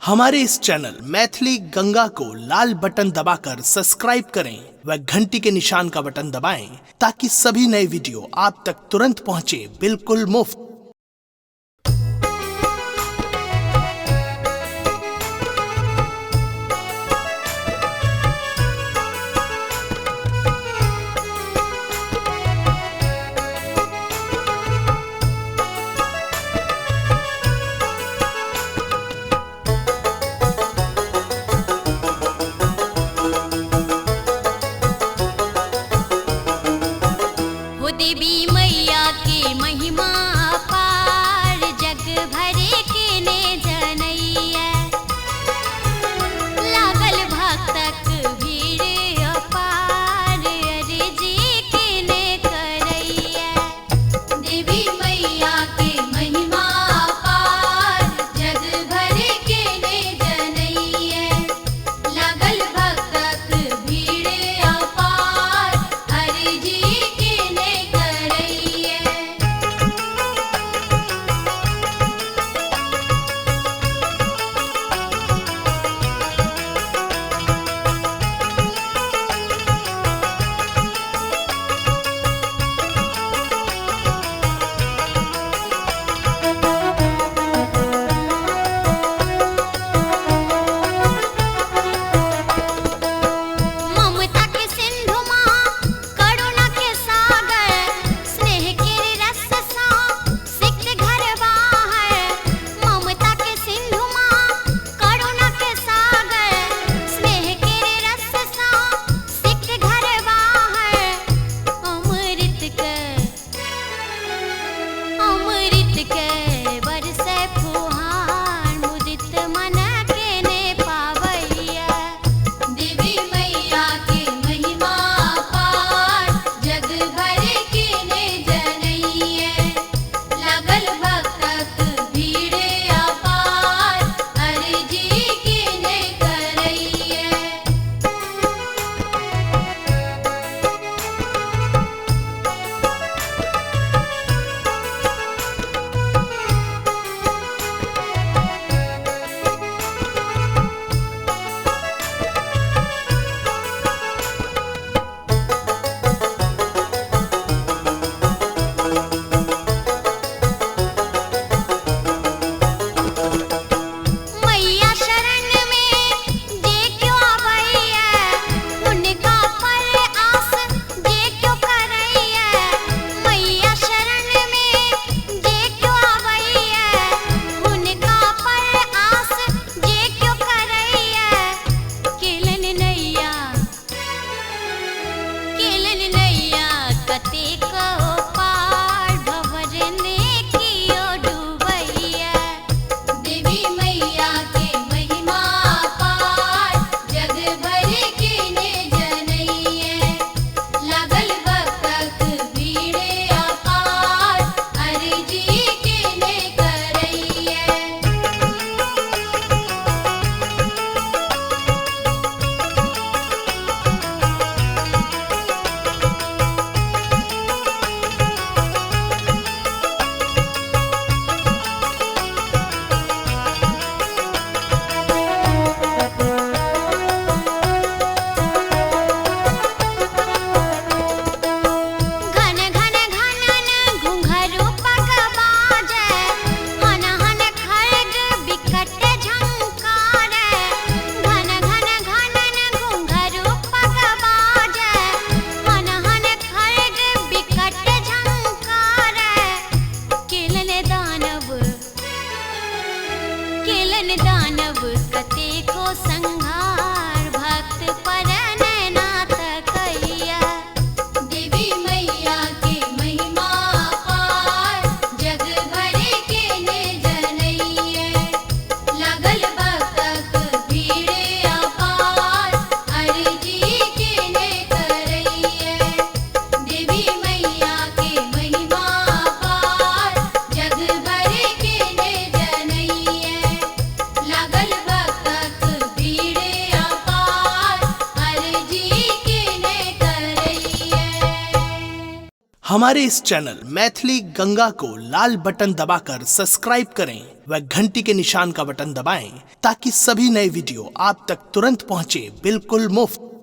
हमारे इस चैनल मैथिली गंगा को लाल बटन दबाकर सब्सक्राइब करें व घंटी के निशान का बटन दबाएं ताकि सभी नए वीडियो आप तक तुरंत पहुंचे बिल्कुल मुफ्त। हो देवी मैया की महिमा अपार, जग भर के ने जनैया। लागल भक्तक भीड़ अपार, अर्जी के ने करैया। देवी मैया की महिमा अपार, जग भर के ने जनैया। लागल भक्तक भीड़ अपार, अर्जी दानव कतेको संहार, भक्त पर नैना तकैया। देवी मैया के महिमा अपार, जग भर के ने जनैया। लागल भक्तक भीड़ अपार, अर्जी के ने करैया। देवी मैया के महिमा अपार, जग भर के ने जनैया। लागल भक्तक भीड़ हमारे इस चैनल मैथिली गंगा को लाल बटन दबाकर सब्सक्राइब करें व घंटी के निशान का बटन दबाएं ताकि सभी नए वीडियो आप तक तुरंत पहुंचे बिल्कुल मुफ्त।